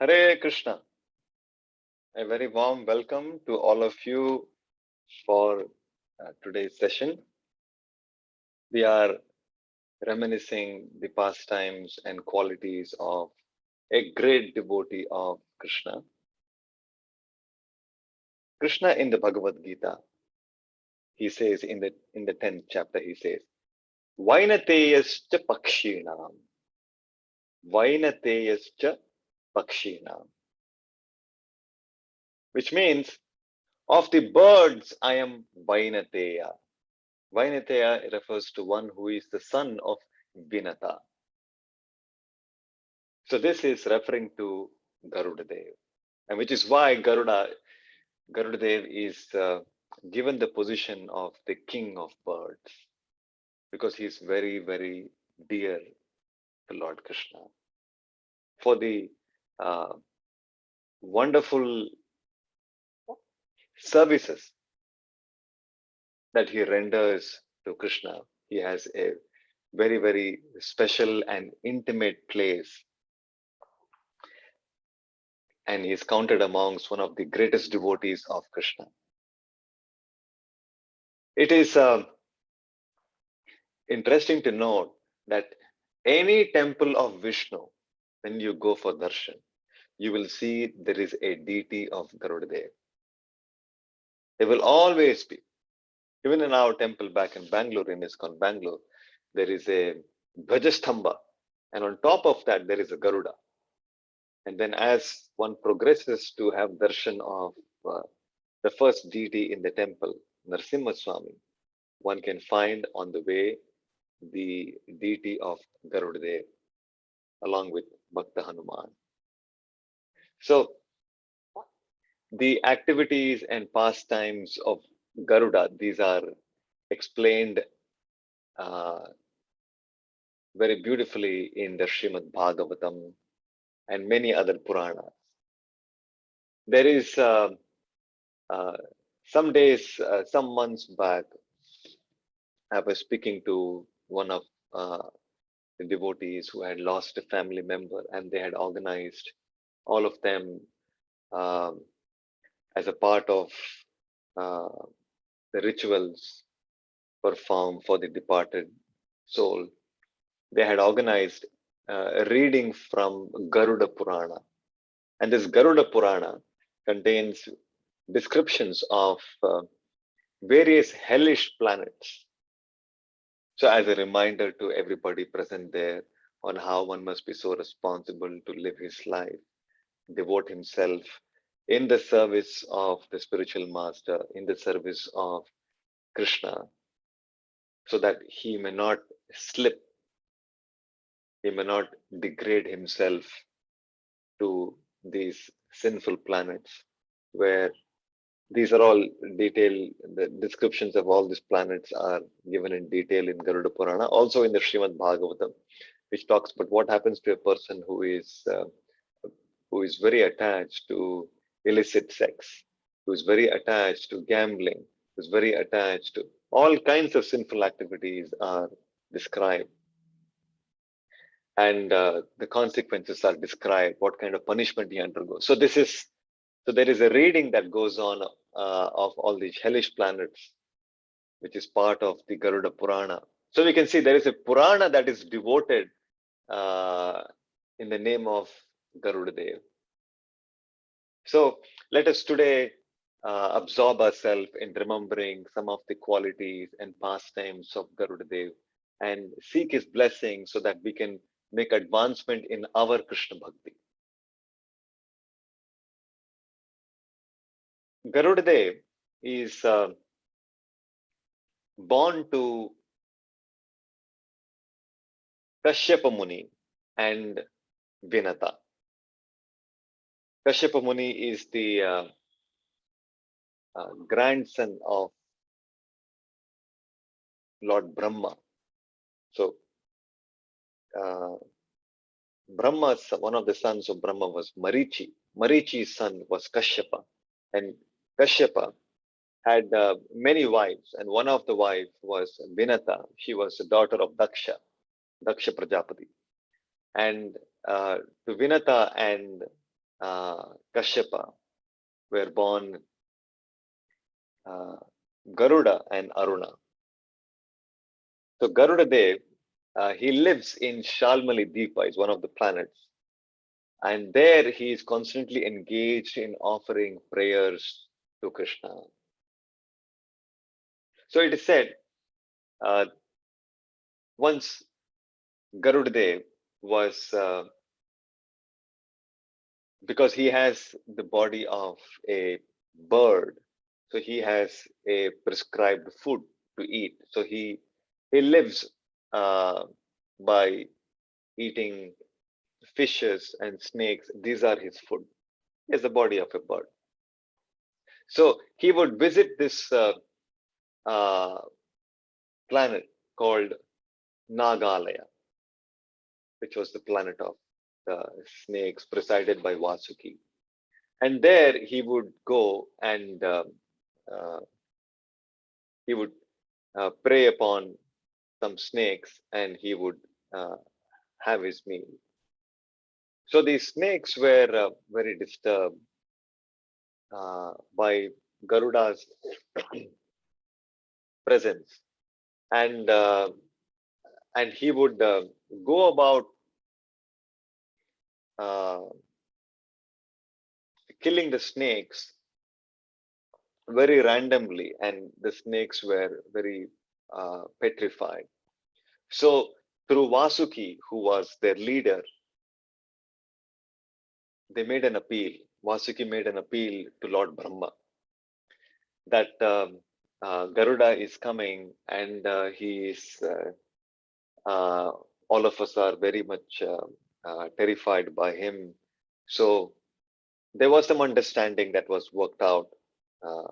Hare Krishna. A very warm welcome to all of you for today's session. We are reminiscing the pastimes and qualities of a great devotee of Krishna. Krishna in the Bhagavad Gita, he says in the 10th chapter, he says, Vainateyascha pakshinam. Vainateyascha pakshinam. Which means, of the birds, I am Vainateya. Vainateya refers to one who is the son of Vinata. So this is referring to Garuda Deva, and which is why Garuda Deva is given the position of the king of birds, because he is very, very dear to Lord Krishna. For the wonderful services that he renders to Krishna, he has a very, very special and intimate place, and he is counted amongst one of the greatest devotees of Krishna. It is interesting to note that any temple of Vishnu, when you go for darshan, you will see there is a deity of Garuda Deva. There will always be. Even in our temple back in Bangalore, in iskon Bangalore, there is a Dhwajastambha, and on top of that there is a Garuda. And then as one progresses to have darshan of the first deity in the temple, Narasimha Swami, one can find on the way the deity of Garuda Deva along with Bhakta Hanuman. So the activities and pastimes of Garuda, these are explained very beautifully in the Srimad Bhagavatam and many other Puranas. There is some days, some months back, I was speaking to one of the devotees who had lost a family member, and they had organized all of them as a part of the rituals performed for the departed soul. They had organized a reading from Garuda Purana, and this Garuda Purana contains descriptions of various hellish planets. So as a reminder to everybody present there on how one must be so responsible to live his life, devote himself in the service of the spiritual master, in the service of Krishna, so that he may not slip, he may not degrade himself to these sinful planets, where these are all detailed, the descriptions of all these planets are given in detail in Garuda Purana, also in the Srimad Bhagavatam, which talks about what happens to a person who is very attached to illicit sex, who is very attached to gambling, who is very attached to all kinds of sinful activities are described. And the consequences are described, what kind of punishment he undergoes. So there is a reading that goes on of all these hellish planets, which is part of the Garuda Purana. So we can see there is a Purana that is devoted in the name of Garuda Deva. So let us today absorb ourselves in remembering some of the qualities and pastimes of Garuda Deva and seek his blessing so that we can make advancement in our Krishna Bhakti. Garuda Deva is born to Kashyapa Muni and Vinata. Kashyapa Muni is the grandson of Lord Brahma. So Brahma's one of the sons of Brahma was Marichi. Marichi's son was Kashyapa, and Kashyapa had many wives, and one of the wives was Vinata. She was the daughter of Daksha Prajapati. And to Vinata and Kashyapa were born uh, Garuda and Aruna. So Garuda Dev, he lives in Shalmali Deepa, is one of the planets. And there he is constantly engaged in offering prayers to Krishna. So it is said, uh, once Garuda Dev was, because he has the body of a bird, so he has a prescribed food to eat. So he lives uh, by eating fishes and snakes. These are his food. He has the body of a bird. So he would visit this uh, planet called Nagalaya, which was the planet of the snakes presided by Vasuki. And there he would go and uh, he would prey upon some snakes and he would uh, have his meal. So these snakes were very disturbed by Garuda's presence, and he would go about uh, killing the snakes very randomly, and the snakes were very petrified. So through Vasuki, who was their leader, they made an appeal. Vasuki made an appeal to Lord Brahma that Garuda is coming and he is, all of us are very much terrified by him. So there was some understanding that was worked out uh,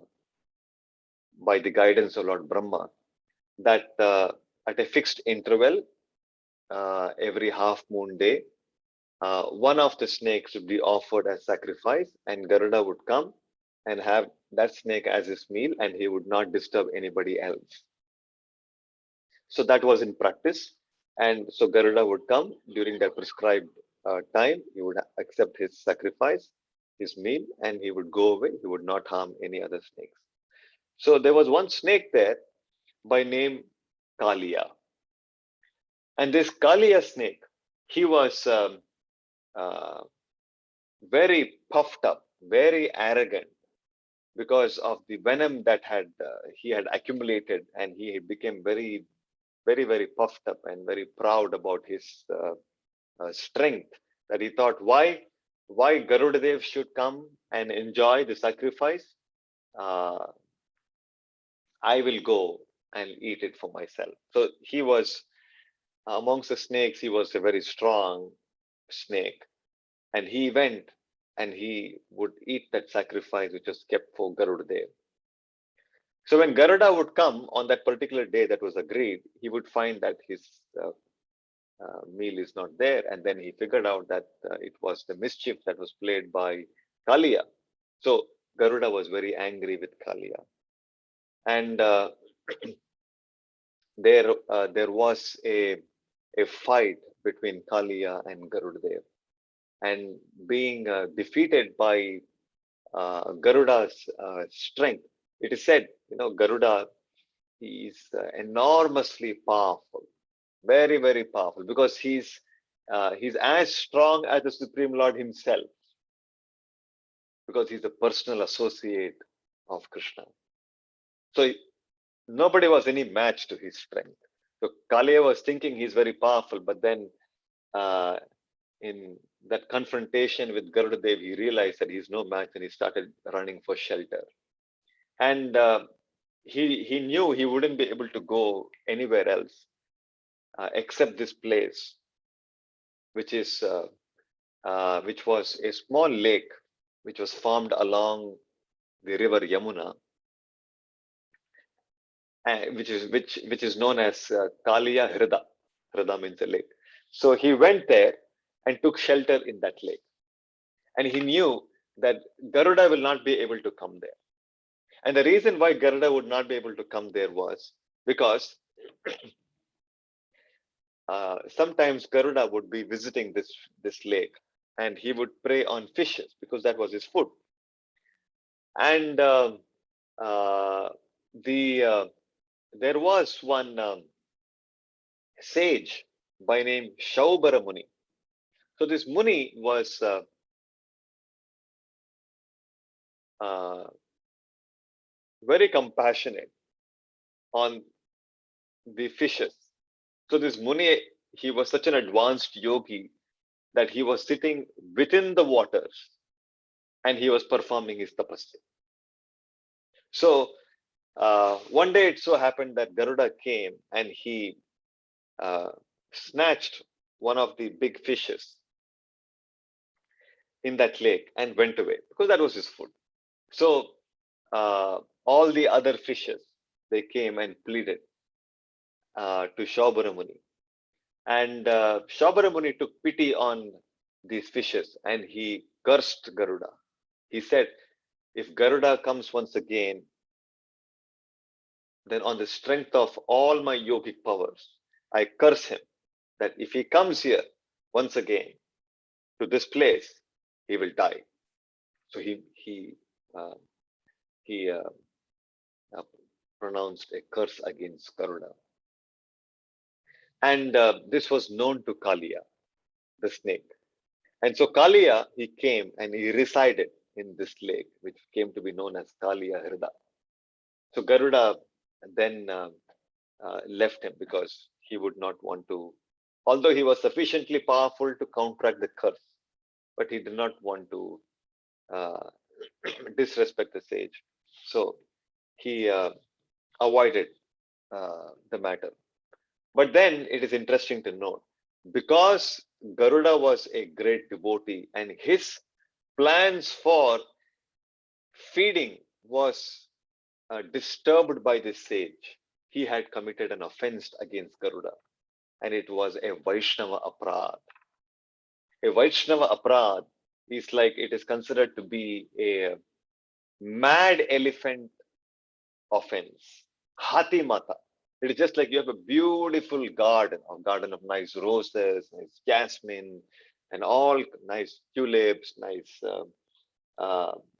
by the guidance of Lord Brahma that at a fixed interval, every half moon day, one of the snakes would be offered as sacrifice, and Garuda would come and have that snake as his meal, and he would not disturb anybody else. So that was in practice. And so Garuda would come during the prescribed time, he would accept his sacrifice, his meal, and he would go away. He would not harm any other snakes. So there was one snake there by name Kalia. And this Kalia snake, he was uh, very puffed up, very arrogant because of the venom that had he had accumulated, and he became very, very, very puffed up and very proud about his strength. That he thought, why Garuda Dev should come and enjoy the sacrifice? Uh, I will go and eat it for myself. So he was amongst the snakes. He was a very strong snake, and he went and he would eat that sacrifice which was kept for Garuda Dev. So when Garuda would come on that particular day that was agreed, he would find that his meal is not there, and then he figured out that it was the mischief that was played by Kalia. So Garuda was very angry with Kalia, and there was a fight between Kalia and Garuda Dev, and being defeated by Garuda's strength. It is said, Garuda, he is enormously powerful, very, very powerful, because he's as strong as the Supreme Lord himself, because he's a personal associate of Krishna. So nobody was any match to his strength. So Kalia was thinking he's very powerful, but then uh, in that confrontation with Garuda Dev, he realized that he's no match, and he started running for shelter. And he knew he wouldn't be able to go anywhere else except this place, which is which was a small lake which was formed along the river Yamuna, which is known as Kaliya Hrida. Hrida means a lake. So he went there and took shelter in that lake, and he knew that Garuda will not be able to come there. And the reason why Garuda would not be able to come there was because sometimes Garuda would be visiting this lake, and he would prey on fishes because that was his food. And uh, the there was one sage by name Shaubara Muni. So this Muni was uh, very compassionate on the fishes. So this Muni, he was such an advanced yogi that he was sitting within the waters and he was performing his tapasya. So one day it so happened that Garuda came and he uh, snatched one of the big fishes in that lake and went away because that was his food. So all the other fishes, they came and pleaded to Shaubara Muni. And Shaubara Muni took pity on these fishes and he cursed Garuda. He said, if Garuda comes once again, then on the strength of all my yogic powers, I curse him that if he comes here once again to this place, he will die. So uh, he uh, pronounced a curse against Garuda, and this was known to Kalia, the snake. And so Kalia, he came and he resided in this lake, which came to be known as Kalia Hrida. So Garuda then left him because he would not want to, although he was sufficiently powerful to counteract the curse, but he did not want to uh, disrespect the sage. So he avoided the matter. But then it is interesting to note because Garuda was a great devotee and his plans for feeding was disturbed by this sage, he had committed an offense against Garuda, and it was a Vaishnava Apradh. A Vaishnava Apradh is like it is considered to be a mad elephant offense. Hati Mata. It is just like you have a beautiful garden, a garden of nice roses, nice jasmine, and all nice tulips, nice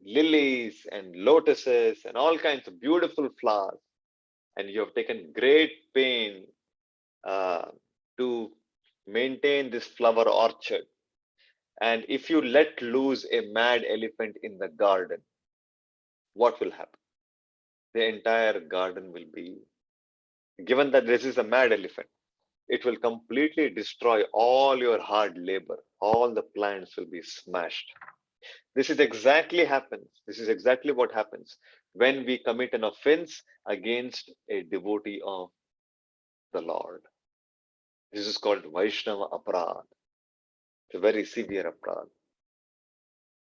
lilies and lotuses, and all kinds of beautiful flowers. And you have taken great pain uh, to maintain this flower orchard. And if you let loose a mad elephant in the garden, what will happen? The entire garden will be, given that this is a mad elephant, it will completely destroy all your hard labor. All the plants will be smashed. This is exactly what happens when we commit an offense against a devotee of the Lord. This is called Vaishnava Apradh. It's a very severe Apradh.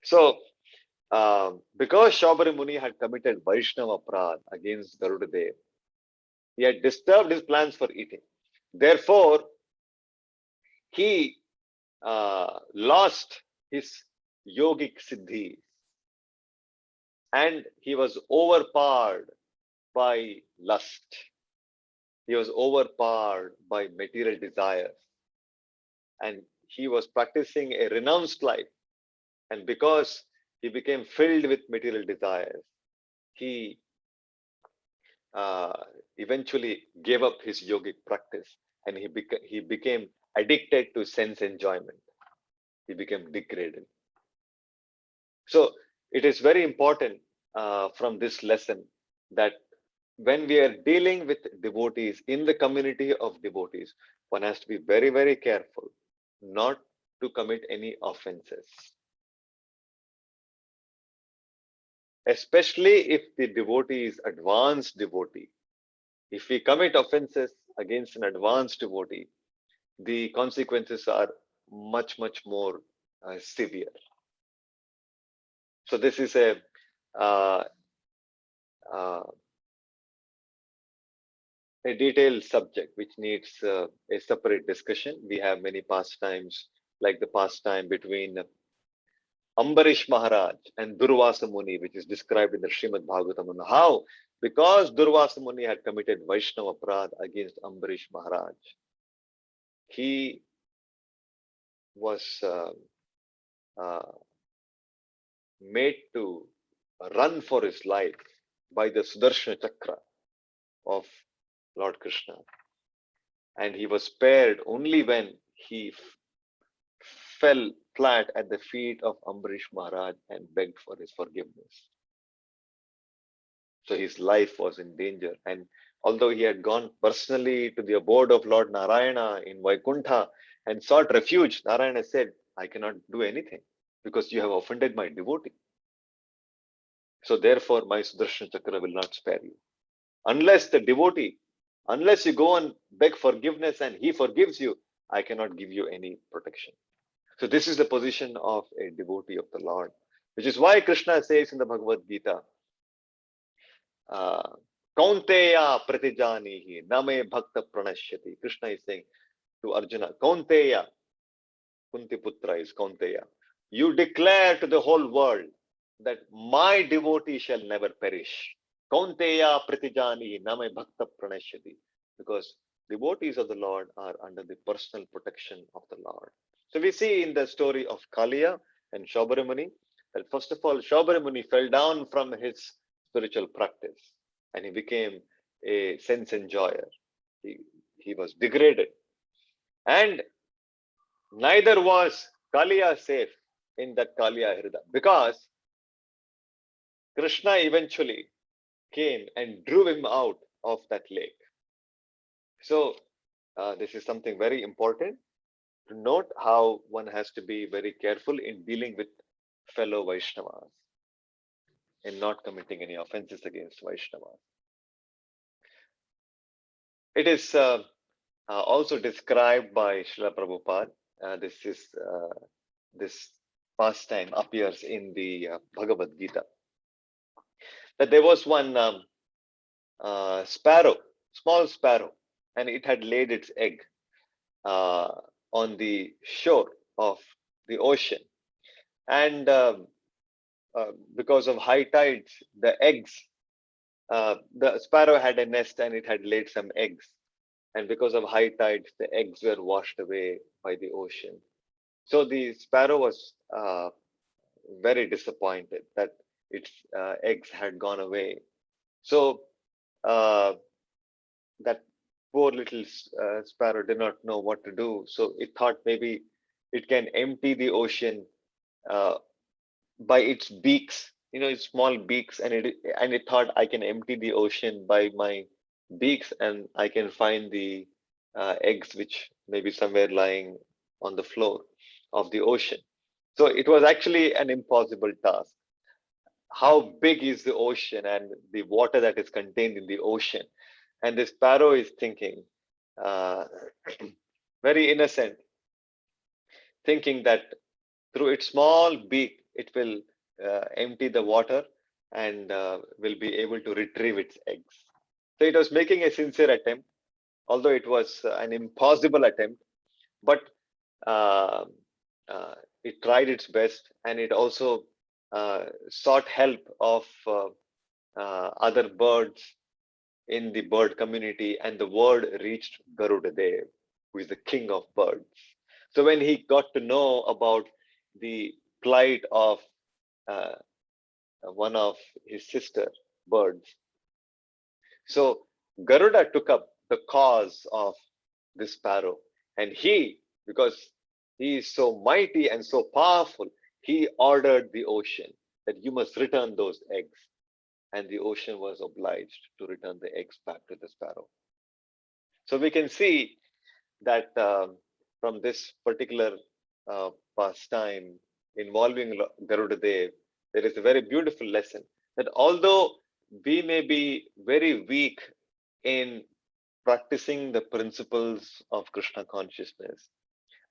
So, because Shaubari Muni had committed Vaishnava Apradh against Garuda Deva, he had disturbed his plans for eating. Therefore, he lost his yogic siddhis and he was overpowered by lust. He was overpowered by material desires and he was practicing a renounced life. And because he became filled with material desires, he uh, eventually gave up his yogic practice and he became addicted to sense enjoyment. He became degraded. So it is very important from this lesson that when we are dealing with devotees in the community of devotees, one has to be very, very careful not to commit any offenses, especially if the devotee is advanced devotee. If we commit offenses against an advanced devotee, the consequences are much, much more severe. So this is uh, uh, a detailed subject which needs a separate discussion. We have many pastimes, like the pastime between Ambarish Maharaj and Durvasa Muni, which is described in the Srimad Bhagavatam. And how? Because Durvasa Muni had committed Vaishnava Apradh against Ambarish Maharaj, he was uh, made to run for his life by the Sudarshana Chakra of Lord Krishna. And he was spared only when he fell flat at the feet of Ambarish Maharaj and begged for his forgiveness. So his life was in danger. And although he had gone personally to the abode of Lord Narayana in Vaikuntha and sought refuge, Narayana said, I cannot do anything because you have offended my devotee. So therefore, my Sudarshan Chakra will not spare you. Unless the devotee, unless you go and beg forgiveness and he forgives you, I cannot give you any protection. So this is the position of a devotee of the Lord, which is why Krishna says in the Bhagavad Gita, Kaunteya pratijanihi name bhakta pranashyati. Krishna is saying to Arjuna, Kaunteya, Kunti Putra is Kaunteya, you declare to the whole world that my devotee shall never perish. Kaunteya pratijanihi name bhakta pranashyati. Because devotees of the Lord are under the personal protection of the Lord. So we see in the story of Kaliya and Shaubaramuni that first of all, Shaubaramuni fell down from his spiritual practice and he became a sense enjoyer. He was degraded. And neither was Kaliya safe in that Kaliya Hrida because Krishna eventually came and drew him out of that lake. So, this is something very important to note how one has to be very careful in dealing with fellow Vaishnavas in not committing any offenses against Vaishnavas. It is also described by Srila Prabhupada. This pastime appears in the Bhagavad Gita. That there was one sparrow, small sparrow, and it had laid its egg uh, on the shore of the ocean. And because of high tides, the sparrow had a nest and it had laid some eggs. And because of high tides, the eggs were washed away by the ocean. So the sparrow was very disappointed that its eggs had gone away. So uh, that poor little sparrow did not know what to do. So it thought maybe it can empty the ocean uh, by its beaks, its small beaks, and it thought I can empty the ocean by my beaks, and I can find the eggs which may be somewhere lying on the floor of the ocean. So it was actually an impossible task. How big is the ocean and the water that is contained in the ocean? And the sparrow is thinking, uh, very innocent, thinking that through its small beak, it will empty the water and will be able to retrieve its eggs. So it was making a sincere attempt, although it was an impossible attempt, but uh, uh, it tried its best and it also sought help of other birds in the bird community, and the word reached Garuda Deva, who is the king of birds. So when he got to know about the plight of uh, one of his sister birds, so Garuda took up the cause of this sparrow, and because he is so mighty and so powerful, he ordered the ocean that you must return those eggs, and the ocean was obliged to return the eggs back to the sparrow. So we can see that from this particular pastime involving Garuda Dev, there is a very beautiful lesson that although we may be very weak in practicing the principles of Krishna consciousness,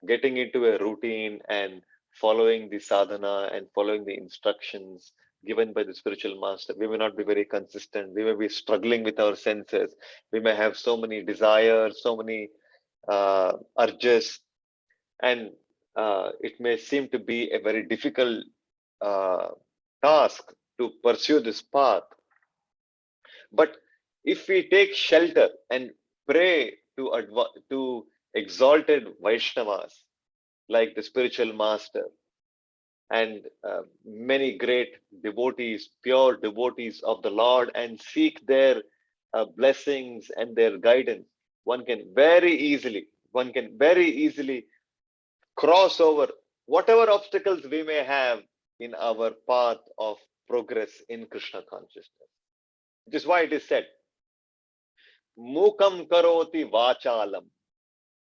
getting into a routine and following the sadhana and following the instructions given by the spiritual master, we may not be very consistent. We may be struggling with our senses. We may have so many desires, so many urges, and it may seem to be a very difficult uh, task to pursue this path. But if we take shelter and pray to exalted Vaishnavas like the spiritual master, and many great devotees, pure devotees of the Lord, and seek their blessings and their guidance, one can very easily cross over whatever obstacles we may have in our path of progress in Krishna consciousness. Which is why it is said, Mukam karoti vachalam,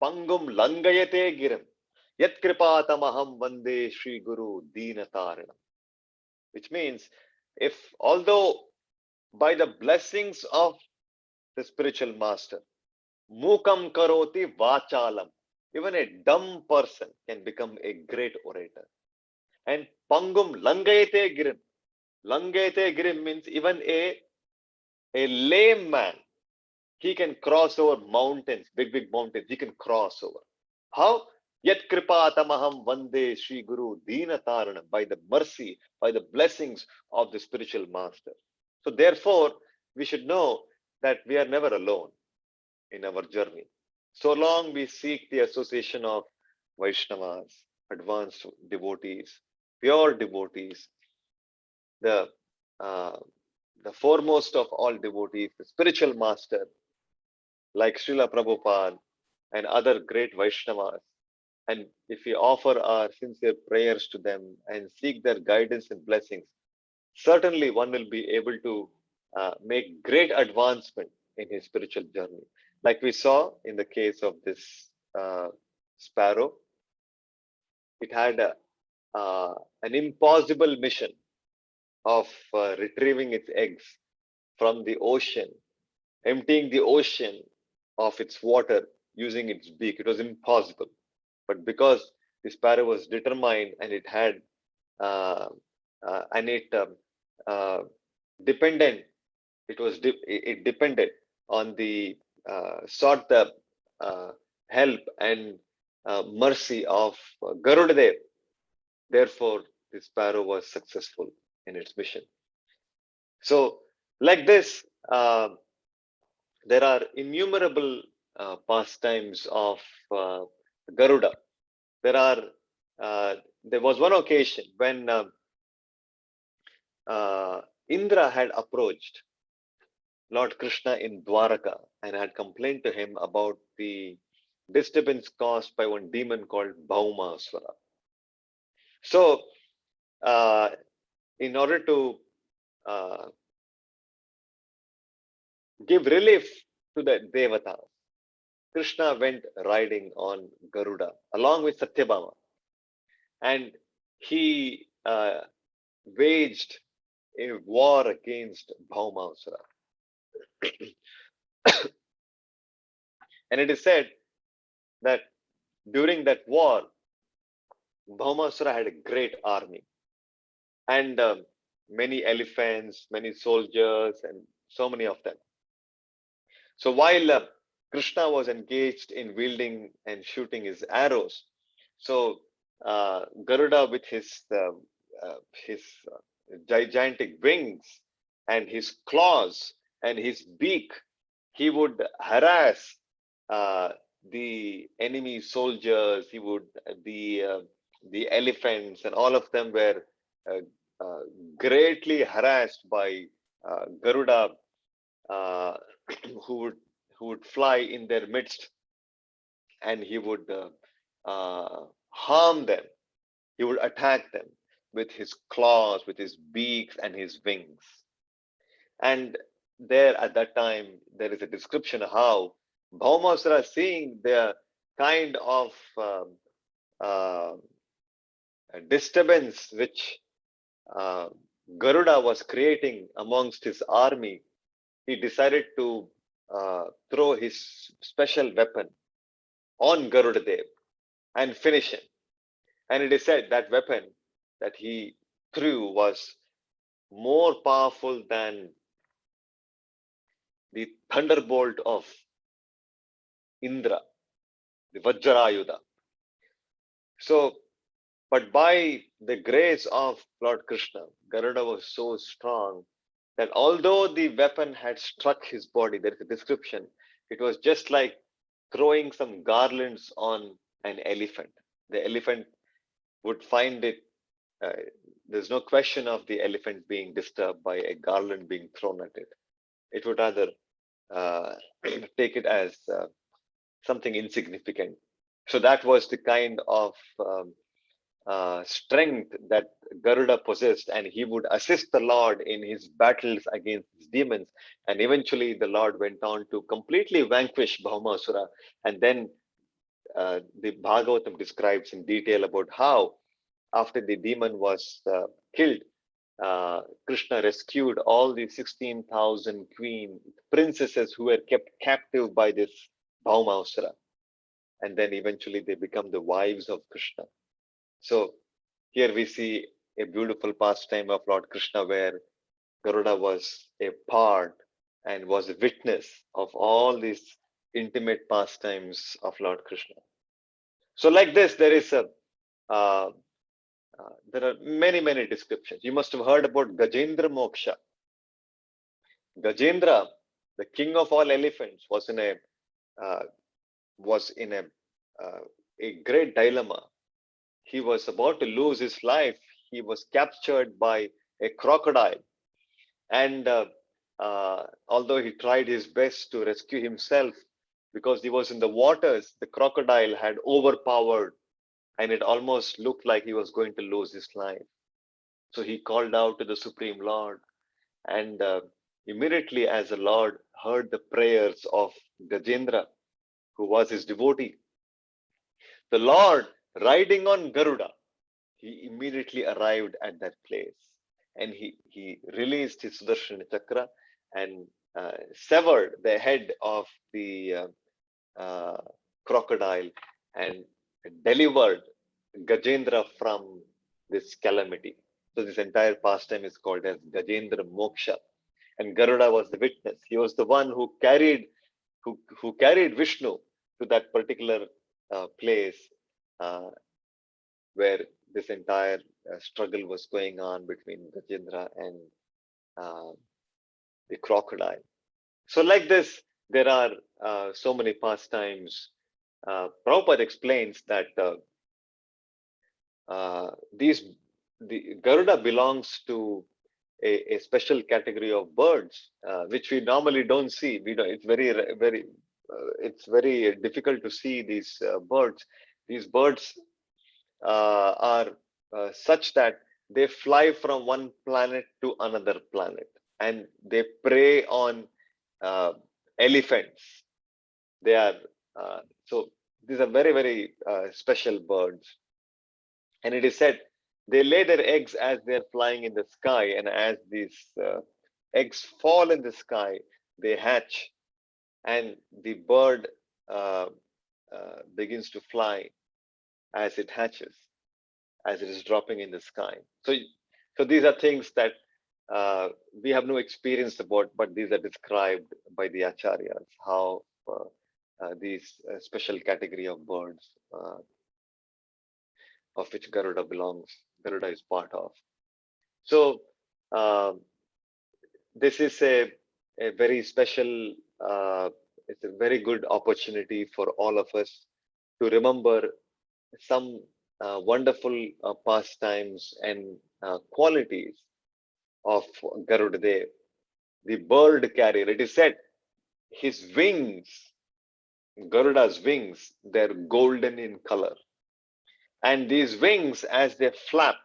pangum langayate girim, yat kripatamaham vande Shri Guru Deenataranam. Which means, if although by the blessings of the spiritual master, Mukam karoti vachalam, even a dumb person can become a great orator. And Pangum langayate girim. Langayate girim means even a lame man, he can cross over mountains, big mountains, he can cross over. How? Yat kripatamaham vande Shri Guru Deenataranam, by the mercy, by the blessings of the spiritual master. So therefore, we should know that we are never alone in our journey. So long we seek the association of Vaishnavas, advanced devotees, pure devotees, the uh, the foremost of all devotees, the spiritual master, like Srila Prabhupada and other great Vaishnavas. And if we offer our sincere prayers to them and seek their guidance and blessings, certainly one will be able to make great advancement in his spiritual journey. Like we saw in the case of this sparrow, it had an impossible mission of retrieving its eggs from the ocean, emptying the ocean of its water using its beak. It was impossible. But because the sparrow was determined and it had, and it uh, dependent, it depended on the, sought the uh, help and mercy of Garuda Deva. Therefore, the sparrow was successful in its mission. So, like this, there are innumerable pastimes of Garuda. There was one occasion when Indra had approached Lord Krishna in Dwaraka and had complained to him about the disturbance caused by one demon called Bhaumaswara. So, uh, in order to uh, give relief to the devatas, Krishna went riding on Garuda along with Satyabhama, and he waged a war against Bhaumaswara. And it is said that during that war, Bhaumaswara had a great army and many elephants, many soldiers, and so many of them. So while Krishna was engaged in wielding and shooting his arrows, so Garuda with his gigantic wings and his claws and his beak, he would harass uh, the enemy soldiers. He would the elephants and all of them were uh, uh, greatly harassed by Garuda, uh, who would fly in their midst, and he would harm them. He would attack them with his claws, with his beaks, and his wings. And there at that time, there is a description how Bhaumasura, seeing the kind of uh, disturbance which uh, Garuda was creating amongst his army, he decided to throw his special weapon on Garuda Deva and finish him. And it is said that weapon that he threw was more powerful than the thunderbolt of Indra, the Vajrayuda. So, but by the grace of Lord Krishna, Garuda was so strong that although the weapon had struck his body, there is a description, it was just like throwing some garlands on an elephant. The elephant would find it Uh, there's no question of the elephant being disturbed by a garland being thrown at it. It would rather uh, take it as something insignificant. So that was the kind of strength that Garuda possessed, and he would assist the Lord in his battles against his demons. And eventually, the Lord went on to completely vanquish Bhaumasura. And then the Bhagavatam describes in detail about how, after the demon was killed, Krishna rescued all the 16,000 queen princesses who were kept captive by this Bhaumasura. And then eventually they become the wives of Krishna. So here we see a beautiful pastime of Lord Krishna where Garuda was a part and was a witness of all these intimate pastimes of Lord Krishna. So, like this, uh, there are many descriptions. You must have heard about Gajendra moksha. Gajendra, the king of all elephants, uh, was in a great dilemma. He was about to lose his life. He was captured by a crocodile, and although he tried his best to rescue himself, because he was in the waters, the crocodile had overpowered, and it almost looked like he was going to lose his life. So he called out to the Supreme Lord, and immediately, as the Lord heard the prayers of Gajendra, who was his devotee, the Lord, riding on Garuda, he immediately arrived at that place, and he released his Sudarshana Chakra and severed the head of the uh, crocodile and delivered Gajendra from this calamity. So this entire pastime is called as Gajendra Moksha, and Garuda was the witness. He was the one who carried Vishnu to that particular place uh, where this entire struggle was going on between Gajendra and uh, the crocodile. So, like this, there are so many pastimes. Prabhupada explains that these the Garuda belongs to a special category of birds, which we normally don't see. We don't, it's very difficult to see these birds. These birds are such that they fly from one planet to another planet, and they prey on uh, elephants. They are so these are very special birds, and it is said they lay their eggs as they are flying in the sky, and as these eggs fall in the sky, they hatch, and the bird uh, begins to fly as it hatches, as it is dropping in the sky. So these are things that we have no experience about, but these are described by the acharyas, how these special category of birds, of which Garuda is part of. So uh, this is a very special, it's a very good opportunity for all of us to remember some wonderful pastimes and qualities of Garuda Deva, the bird carrier. It is said his wings, Garuda's wings, they're golden in color. And these wings, as they flap,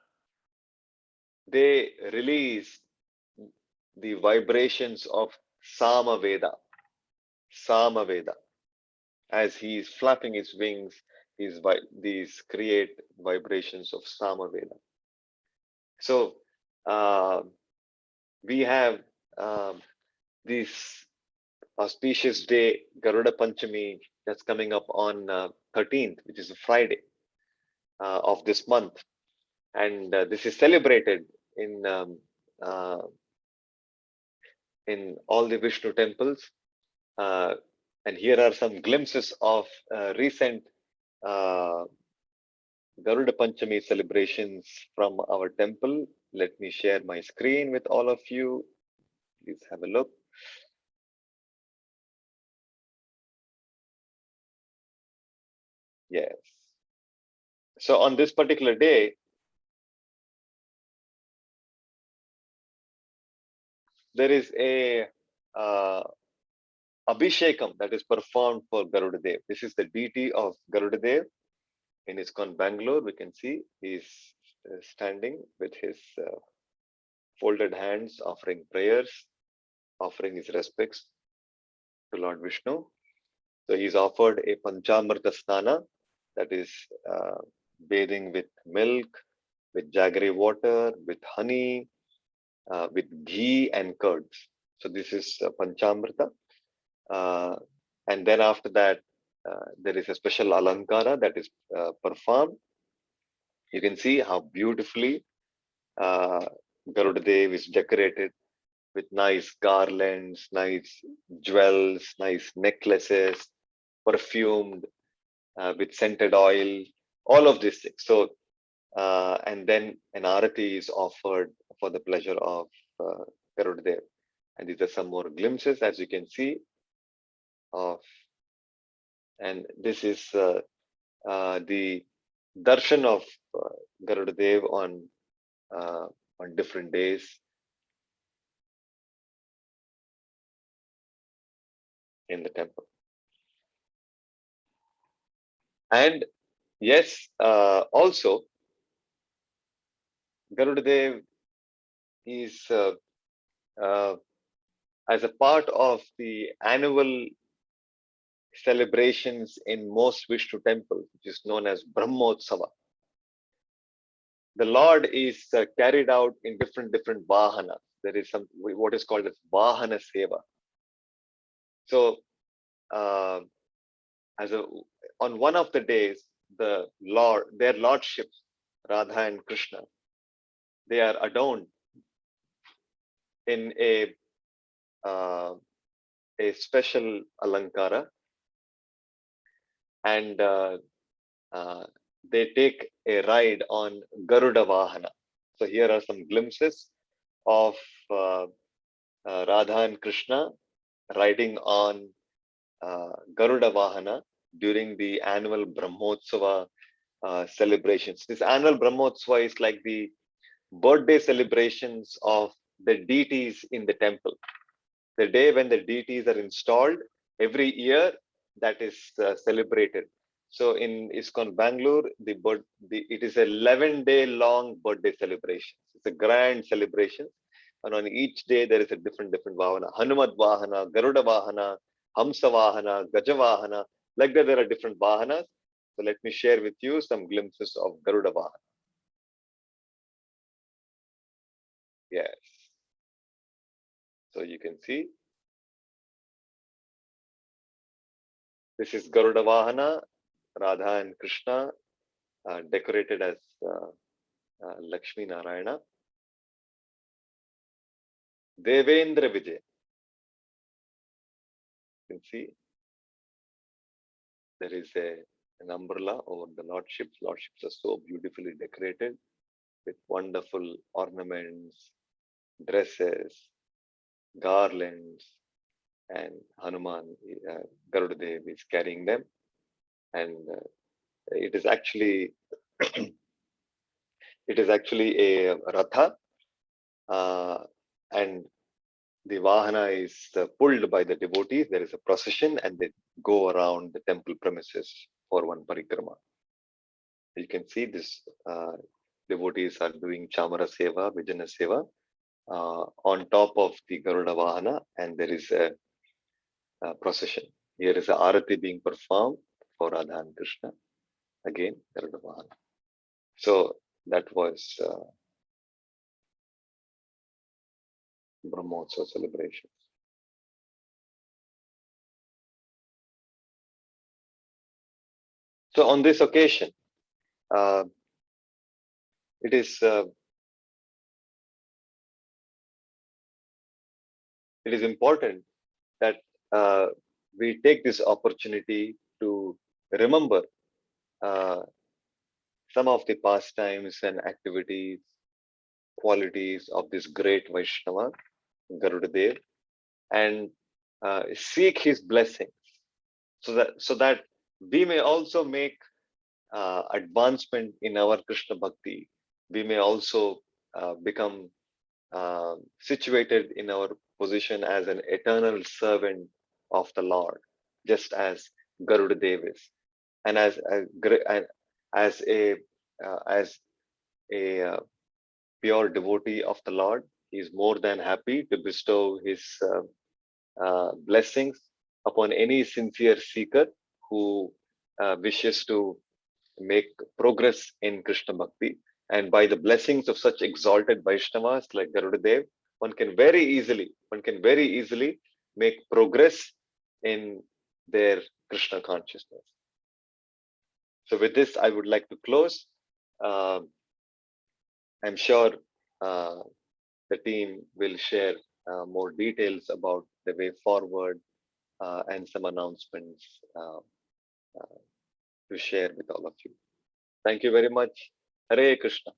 they release the vibrations of Samaveda. Samaveda. As he is flapping his wings, these create vibrations of Samaveda. So uh, we have um, this auspicious day, Garuda Panchami, that's coming up on 13th, which is a Friday of this month. And this is celebrated uh, in all the Vishnu temples. Uh, and here are some glimpses of recent uh, Garuda Panchami celebrations from our temple. Let me share my screen with all of you. Please have a look. Yes. So on this particular day, there is a Abhishekam that is performed for Garuda Deva. This is the deity of Garuda Deva in iskon Bangalore. We can see he's standing with his folded hands, offering prayers, offering his respects to Lord Vishnu. So he's offered a Panchamrita Snana, that is bathing with milk, with jaggery water, with honey, with ghee and curds. So this is Panchamrita. And then after that, there is a special Alankara that is performed. You can see how beautifully Garuda Deva is decorated with nice garlands, nice jewels, nice necklaces, perfumed with scented oil, all of these things. So, and then an arati is offered for the pleasure of Garuda Deva. And these are some more glimpses, as you can see, of, and this is the darshan of Garuda Deva on different days in the temple. And yes, also Garuda Deva is as a part of the annual celebrations in most Vishnu temples, which is known as Brahmotsava. The Lord is carried out in different vahanas. There is some what is called as Vahana Seva. So, as a on one of the days, the Lord, their lordships, Radha and Krishna, they are adorned in a special alankara, and they take a ride on Garuda Vahana. So here are some glimpses of Radha and Krishna riding on Garuda Vahana during the annual Brahmotsava celebrations. This annual Brahmotsava is like the birthday celebrations of the deities in the temple. The day when the deities are installed, every year that is celebrated. So in iskon Bangalore, it is a 11-day long birthday celebration. It's a grand celebration, and on each day there is a different Vahana: Hanumat Vahana, Garuda Vahana, Hamsa Vahana, Gaja Vahana. Like that, there are different Vahanas. So let me share with you some glimpses of Garuda Vahana. Yes. So you can see this is Garuda Vahana, Radha and Krishna, decorated as Lakshmi Narayana. Devendra Vijay. You can see there is an umbrella over the lordships. Lordships are so beautifully decorated with wonderful ornaments, dresses, garlands, and Hanuman, Garuda Deva is carrying them. And it is actually a ratha, and the Vahana is pulled by the devotees. There is a procession and they go around the temple premises for one parikrama. You can see this devotees are doing Chamara Seva, Vijana Seva on top of the Garuda Vahana, and there is a procession. Here is a Arati being performed for Radha and Krishna. Again, Garuda Vahana. So that was Brahmotsav celebrations. So on this occasion, it is important that we take this opportunity to remember some of the pastimes and activities, qualities of this great Vaishnava, Garuda Deva, and seek his blessings, so that we may also make advancement in our Krishna Bhakti. We may also become situated in our position as an eternal servant of the Lord, just as Garuda Deva is, and as a as a pure devotee of the Lord, he is more than happy to bestow his blessings upon any sincere seeker who wishes to make progress in Krishna Bhakti. And by the blessings of such exalted Vaishnavas like Garuda Dev, one can very easily make progress in their Krishna consciousness. So with this, I would like to close. Uh, I'm sure the team will share more details about the way forward and some announcements to share with all of you. Thank you very much. Hare Krishna.